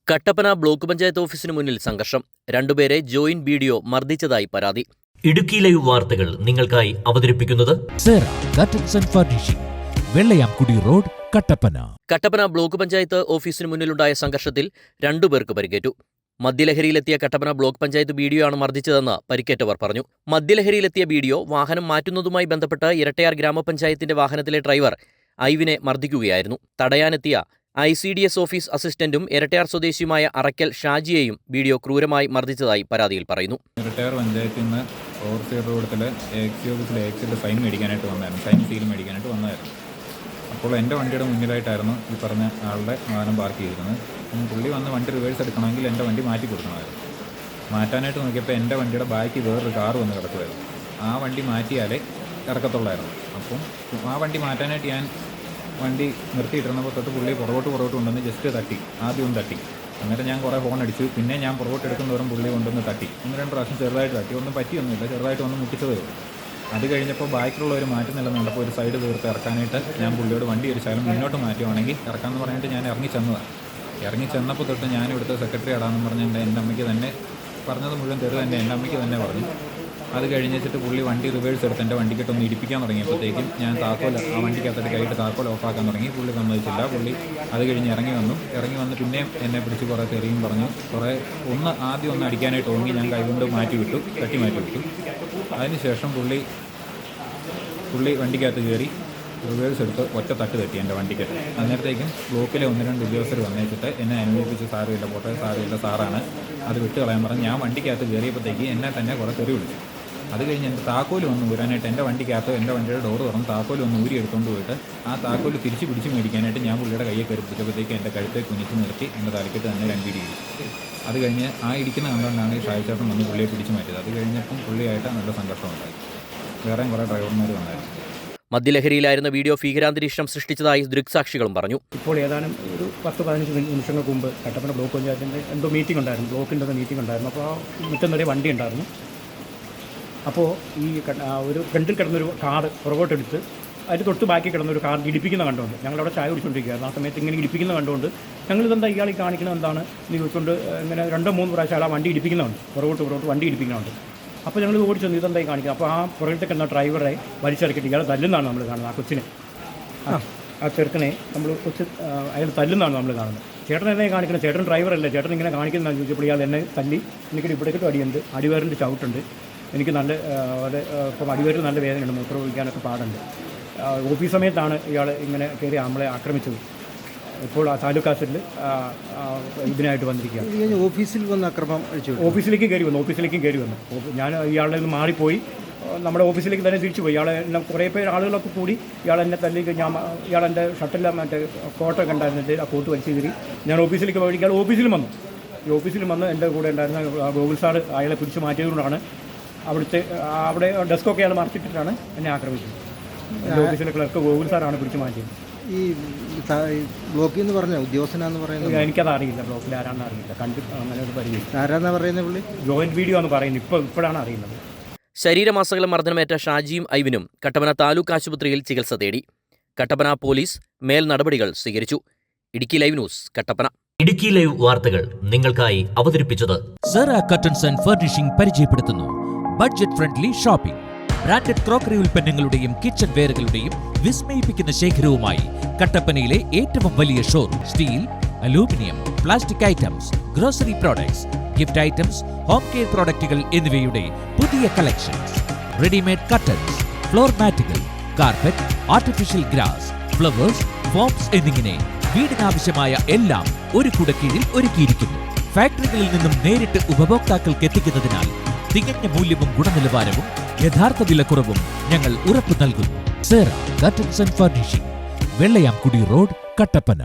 Kattappana block panchayat ഓഫീസിന് മുന്നിൽ സംഘർഷം. രണ്ടുപേരെ ജോയിന്റ് വീഡിയോ മർദ്ദിച്ചതായി പരാതി. ഇടുക്കി ലൈവ് വാർത്തകൾ നിങ്ങൾക്കായി അവതരിപ്പിക്കുന്നത് വെള്ളയാംകുടി റോഡ്, കട്ടപ്പന. കട്ടപ്പന ബ്ലോക്ക് പഞ്ചായത്ത് ഓഫീസിന് മുന്നിലുണ്ടായ സംഘർഷത്തിൽ രണ്ടുപേർക്ക് പരിക്കേറ്റു. മദ്യലഹരിയിലെത്തിയ കട്ടപ്പന ബ്ലോക്ക് പഞ്ചായത്ത് വീഡിയോ ആണ് മർദ്ദിച്ചതെന്ന് പരിക്കേറ്റവർ പറഞ്ഞു. മദ്യലഹരിയിലെത്തിയ വീഡിയോ വാഹനം മാറ്റുന്നതുമായി ബന്ധപ്പെട്ട് ഇരട്ടയാർ ഗ്രാമപഞ്ചായത്തിന്റെ വാഹനത്തിലെ ഡ്രൈവർ ഐവിനെ മർദ്ദിക്കുകയായിരുന്നു. തടയാനെത്തിയ ICDS ഓഫീസ് അസിസ്റ്റന്റും ഇരട്ടയാർ സ്വദേശിയുമായ അറയ്ക്കൽ ഷാജിയെയും വീഡിയോ ക്രൂരമായി മർദ്ദിച്ചതായി പരാതിയിൽ പറയുന്നു. ഇരട്ടയാർ പഞ്ചായത്തിൽ നിന്ന് ഓവർസിയർ റോഡത്തിലെ ഓഫീസിലെ സൈൻ മേടിക്കാനായിട്ട് വന്നായിരുന്നു, സൈൻ സീൽ മേടിക്കാനായിട്ട് വന്നായിരുന്നു. അപ്പോൾ എൻ്റെ വണ്ടിയുടെ മുന്നിലായിട്ടായിരുന്നു ഈ പറഞ്ഞ ആളുടെ വാഹനം പാർക്ക് ചെയ്തിരുന്നത്. പുള്ളി വന്ന് വണ്ടി റിവേഴ്സ് എടുക്കണമെങ്കിൽ എൻ്റെ വണ്ടി മാറ്റി കൊടുക്കണമായിരുന്നു. മാറ്റാനായിട്ട് നോക്കിയപ്പോൾ എൻ്റെ വണ്ടിയുടെ ബാക്കി വേറൊരു കാർ വന്ന് കിടക്കുമായിരുന്നു. ആ വണ്ടി മാറ്റിയാലേ ഇറക്കത്തുള്ളായിരുന്നു. അപ്പം ആ വണ്ടി മാറ്റാനായിട്ട് ഞാൻ വണ്ടി നിർത്തിയിട്ടിരുന്നപ്പോൾ തൊട്ട് പുള്ളി പുറകോട്ട് കൊണ്ടുവന്ന് ജസ്റ്റ് തട്ടി, ആദ്യം ഒന്ന് തട്ടി. അന്നേരം ഞാൻ കുറേ ഹോൺ അടിച്ചു. പിന്നെ ഞാൻ പുറകോട്ട് എടുക്കുന്നവരും പുള്ളി കൊണ്ടുവന്ന് തട്ടി. 1-2 പ്രാവശ്യം ചെറുതായിട്ട് തട്ടി. ഒന്നും പറ്റിയൊന്നുമില്ല, ചെറുതായിട്ട് ഒന്ന് മുട്ടിച്ചതേ ഉള്ളൂ. അത് കഴിഞ്ഞപ്പോൾ ബാക്കിയുള്ളവർ മാറ്റുന്നില്ലെന്ന് കണ്ടപ്പോൾ ഒരു സൈഡ് തീർത്ത് ഇറക്കാനായിട്ട് ഞാൻ പുള്ളിയോട് വണ്ടി ഒരു ശകലം മുന്നോട്ട് മാറ്റുവാണെങ്കിൽ ഇറക്കാമെന്ന് പറഞ്ഞിട്ട് ഞാൻ ഇറങ്ങി ചെന്നപ്പോൾ തൊട്ട് ഞാൻ ഇവിടുത്തെ സെക്രട്ടറി ആടാന്ന് പറഞ്ഞ് എൻ്റെ അമ്മയ്ക്ക് തന്നെ പറഞ്ഞത് മുഴുവൻ തെറി തന്നെ എൻ്റെ അമ്മയ്ക്ക് തന്നെ പറഞ്ഞു. അത് കഴിഞ്ഞിട്ട് പുള്ളി വണ്ടി റിവേഴ്സ് എടുത്ത് എൻ്റെ വണ്ടിക്കിട്ടൊന്ന് ഇടിപ്പിക്കാൻ തുടങ്ങിയപ്പോഴത്തേക്കും ഞാൻ താക്കോൽ ആ വണ്ടിക്കകത്തോട്ട് കൈയിട്ട് താക്കോൽ ഓഫാക്കാൻ തുടങ്ങി. പുള്ളി സമ്മതിച്ചില്ല. പുള്ളി അത് കഴിഞ്ഞ് ഇറങ്ങി വന്ന് പിന്നെയും എന്നെ പിടിച്ച് കുറേ തെറിയും പറഞ്ഞു. ആദ്യം ഒന്ന് അടിക്കാനായിട്ട് തോന്നി. ഞാൻ കൈകൊണ്ട് തട്ടി മാറ്റി വിട്ടു. അതിനുശേഷം പുള്ളി വണ്ടിക്കകത്ത് കയറി റിവേഴ്സ് എടുത്ത് ഒറ്റ തട്ട് തട്ടി എൻ്റെ വണ്ടിക്ക്. അന്നേരത്തേക്കും ബ്ലോക്കിലെ 1-2 ഉദ്യോഗസ്ഥർ വന്നേച്ചിട്ട് എന്നെ അനുഭവിപ്പിച്ച് സാരമില്ല പോട്ടെ, സാരമില്ല, സാറാണ്, അത് വിട്ട് കളയാൻ പറഞ്ഞ് ഞാൻ വണ്ടിക്കകത്ത് കയറിയപ്പോഴത്തേക്ക് എന്നെ തന്നെ കുറേ തെറി വിളിച്ചു. അത് കഴിഞ്ഞ് എൻ്റെ താക്കോല് വന്ന് ഊരാനായിട്ട് എൻ്റെ വണ്ടിക്കകത്ത് എൻ്റെ വണ്ടിയുടെ ഡോറ് തുറന്ന് താക്കോല് വന്ന് ഊരി എടുത്തുകൊണ്ട് പോയിട്ട് ആ താക്കോല് തിരിച്ച് പിടിച്ച് മേടിക്കാനായിട്ട് ഞാൻ പുള്ളിയുടെ കയ്യെ കയറി പിടിച്ചപ്പോഴത്തേക്ക് എൻ്റെ കഴുത്തെ കുനിച്ച് നിർത്തി എൻ്റെ തലക്കിട്ട് തന്നെ 2 ഇടി ഇടിച്ചു. അത് കഴിഞ്ഞ് ആ ഇടിക്കുന്ന കണ്ടുകൊണ്ടാണ് ഈ ഷായിച്ചേട്ടൻ വന്ന് പുള്ളിയെ പിടിച്ച് മാറ്റിയത്. അത് കഴിഞ്ഞപ്പം പുള്ളിയായിട്ട് നല്ല സംഘർഷം ഉണ്ടായി. വേറെയും കുറേ ഡ്രൈവർമാർ വന്നായിരുന്നു. മദ്യലഹരിയിലായിരുന്ന വീഡിയോ ഭീകരാന്തരീക്ഷം സൃഷ്ടിച്ചതായി ദൃക്സാക്ഷികളും പറഞ്ഞു. ഇപ്പോൾ ഏതാനും ഒരു 10-15 നിമിഷങ്ങൾക്ക് മുമ്പ് കട്ടപ്പന ബ്ലോക്ക് പഞ്ചായത്തിൻ്റെ എന്തോ മീറ്റിംഗ് ഉണ്ടായിരുന്നു, ബ്ലോക്കിൻ്റെ മീറ്റിംഗ് ഉണ്ടായിരുന്നു. അപ്പോൾ ആ മുറ്റം നിറയെ വണ്ടി ഉണ്ടായിരുന്നു. അപ്പോൾ ഈ ഒരു ഫ്രണ്ടിൽ കിടന്നൊരു കാർ പുറകോട്ടെടുത്ത് അതിന് തൊട്ട് ബാക്കി കിടന്നൊരു കാർ ഇടിപ്പിക്കുന്ന കണ്ടുകൊണ്ട് ഞങ്ങളവിടെ ചായ കുടിച്ചുകൊണ്ടിരിക്കുകയായിരുന്നു. ആ സമയത്ത് ഇങ്ങനെ ഇടിപ്പിക്കുന്ന കണ്ടുകൊണ്ട് ഞങ്ങളിതെന്താ ഇയാൾ ഈ കാണിക്കുന്നത് എന്താണ് എന്ന് ചോദിച്ചുകൊണ്ട് ഇങ്ങനെ 2-3 പ്രാവശ്യം ആ വണ്ടി ഇടിപ്പിക്കുന്നുണ്ട്, പുറകോട്ട് വണ്ടി ഇടിപ്പിക്കുന്നുണ്ട്. അപ്പോൾ ഞങ്ങൾ ഓടിച്ചു ഇതെന്തായി കാണിക്കുന്നത്. അപ്പോൾ ആ പുറകിലത്തെ കിടന്ന ഡ്രൈവറെ വലിച്ചിറക്കിയിട്ട് ഇയാൾ തല്ലുന്നതാണ് നമ്മൾ കാണുന്നത്. ആ കൊച്ചിനെ, ആ ചെറുക്കനെ അയാൾ തല്ലുന്നതാണ് നമ്മൾ കാണുന്നത്. ചേട്ടൻ എന്നെ കാണിക്കുന്നത്, ചേട്ടൻ ഡ്രൈവറല്ലേ, ചേട്ടൻ ഇങ്ങനെ കാണിക്കുന്നതെന്ന് ചോദിച്ചപ്പോൾ ഇയാൾ എന്നെ തല്ലി. എനിക്ക് ഇവിടേക്കിട്ട് അടിയുണ്ട്, അടിവേറിൻ്റെ ചവിട്ടുണ്ട്. എനിക്ക് നല്ല ഇപ്പം അടിവേറിൽ നല്ല വേദനയുണ്ട്, മൂത്രം ഒഴിക്കാനൊക്കെ പാടുണ്ട്. ഓഫീസ് സമയത്താണ് ഇയാൾ ഇങ്ങനെ കയറി നമ്മളെ ആക്രമിച്ചത്. ഇപ്പോൾ ആ താലൂക്ക് ആശുപത്രിയിൽ ഇതിനായിട്ട് വന്നിരിക്കുകയാണ്. ഓഫീസിൽ വന്ന് അക്രമം ഓഫീസിലേക്ക് കയറി വന്നു. ഞാൻ ഇയാളുടെ നിന്ന് മാറിപ്പോയി നമ്മുടെ ഓഫീസിലേക്ക് തന്നെ തിരിച്ചു പോയി. ഇയാളെ കുറേ പേര് ആളുകളൊക്കെ കൂടി ഇയാളെന്നെ തല്ലി. ഇയാളെൻ്റെ ഷർട്ടെല്ലാം മറ്റേ കോട്ടൊക്കെ ഉണ്ടായിരുന്നിട്ട് ആ കോട്ട് വലിച്ചു കയറി ഞാൻ ഓഫീസിലേക്ക് പോയി. ഇയാൾ ഓഫീസിൽ വന്ന് എൻ്റെ കൂടെ ഉണ്ടായിരുന്ന ഗോകുൽ സാർ അയാളെ പിടിച്ച് മാറ്റിയതുകൊണ്ടാണ് അവിടെ ഡെസ്കൊക്കെ അയാൾ മറിച്ചിട്ടിട്ടാണ് എന്നെ ആക്രമിച്ചത്. എൻ്റെ ഓഫീസിലെ ക്ലർക്ക് ഗോകുൽ സാറാണ് പിടിച്ച് മാറ്റിയത്. ഈ ബ്ലോക്കിൽ നിന്ന് പറഞ്ഞ ഉദ്യോഗസ്ഥനാന്ന് പറയുന്നത് എനിക്കത് അറിയില്ല, ബ്ലോക്കിൽ ആരാണെന്ന് അറിയില്ല, കണ്ടിട്ട് അങ്ങനെ ഒരു പരിചയം. ആരാന്നാ പറയുന്നത്? പുള്ളി ജോയിന്റ് വീഡിയോ എന്ന് പറയുന്നത് ഇപ്പോഴാണ് അറിയുന്നത്. ശരീരമാസകലം മർദ്ദനമേറ്റ ഷാജിയും ഐവിനും കട്ടപ്പന താലൂക്ക് ആശുപത്രിയിൽ ചികിത്സ തേടി. കട്ടപ്പന പോലീസ് മേൽ നടപടികൾ സ്വീകരിച്ചു. Idukki live news, Kattappana. Idukki live വാർത്തകൾ നിങ്ങൾക്കായി അവതരിപ്പിച്ചത് കർട്ടൻസ് ആൻഡ് ഫർണിഷിംഗ് പരിചയപ്പെടുത്തുന്നു budget friendly shopping. Branded crockery ഉൽപ്പന്നങ്ങളുടെയും കിച്ചൺ വെയറുകളുടെയും വിസ്മയിപ്പിക്കുന്ന ശേഖരവുമായി കട്ടപ്പനയിലെ ഏറ്റവും വലിയ showroom. Steel, aluminium, plastic items, grocery products, gift items, home care പ്രോഡക്റ്റുകൾ എന്നിവയുടെ പുതിയ കളക്ഷൻസ്. റെഡിമെയ്ഡ് കർട്ടൻസ്, ഫ്ലോർ മാറ്റുകൾ, carpet, artificial grass, flowers, foams എന്നിങ്ങനെ വീടിനാവശ്യമായ എല്ലാം ഒരു കുടക്കീഴിൽ ഒരുക്കിയിരിക്കുന്നു. ഫാക്ടറികളിൽ നിന്നും നേരിട്ട് ഉപഭോക്താക്കൾക്ക് എത്തിക്കുന്നതിനാൽ തികഞ്ഞ മൂല്യവും ഗുണനിലവാരവും യഥാർത്ഥ വിലക്കുറവും ഞങ്ങൾ ഉറപ്പു നൽകുന്നു. Curtains and furnishing, Vellayamkudi road, Kattappana.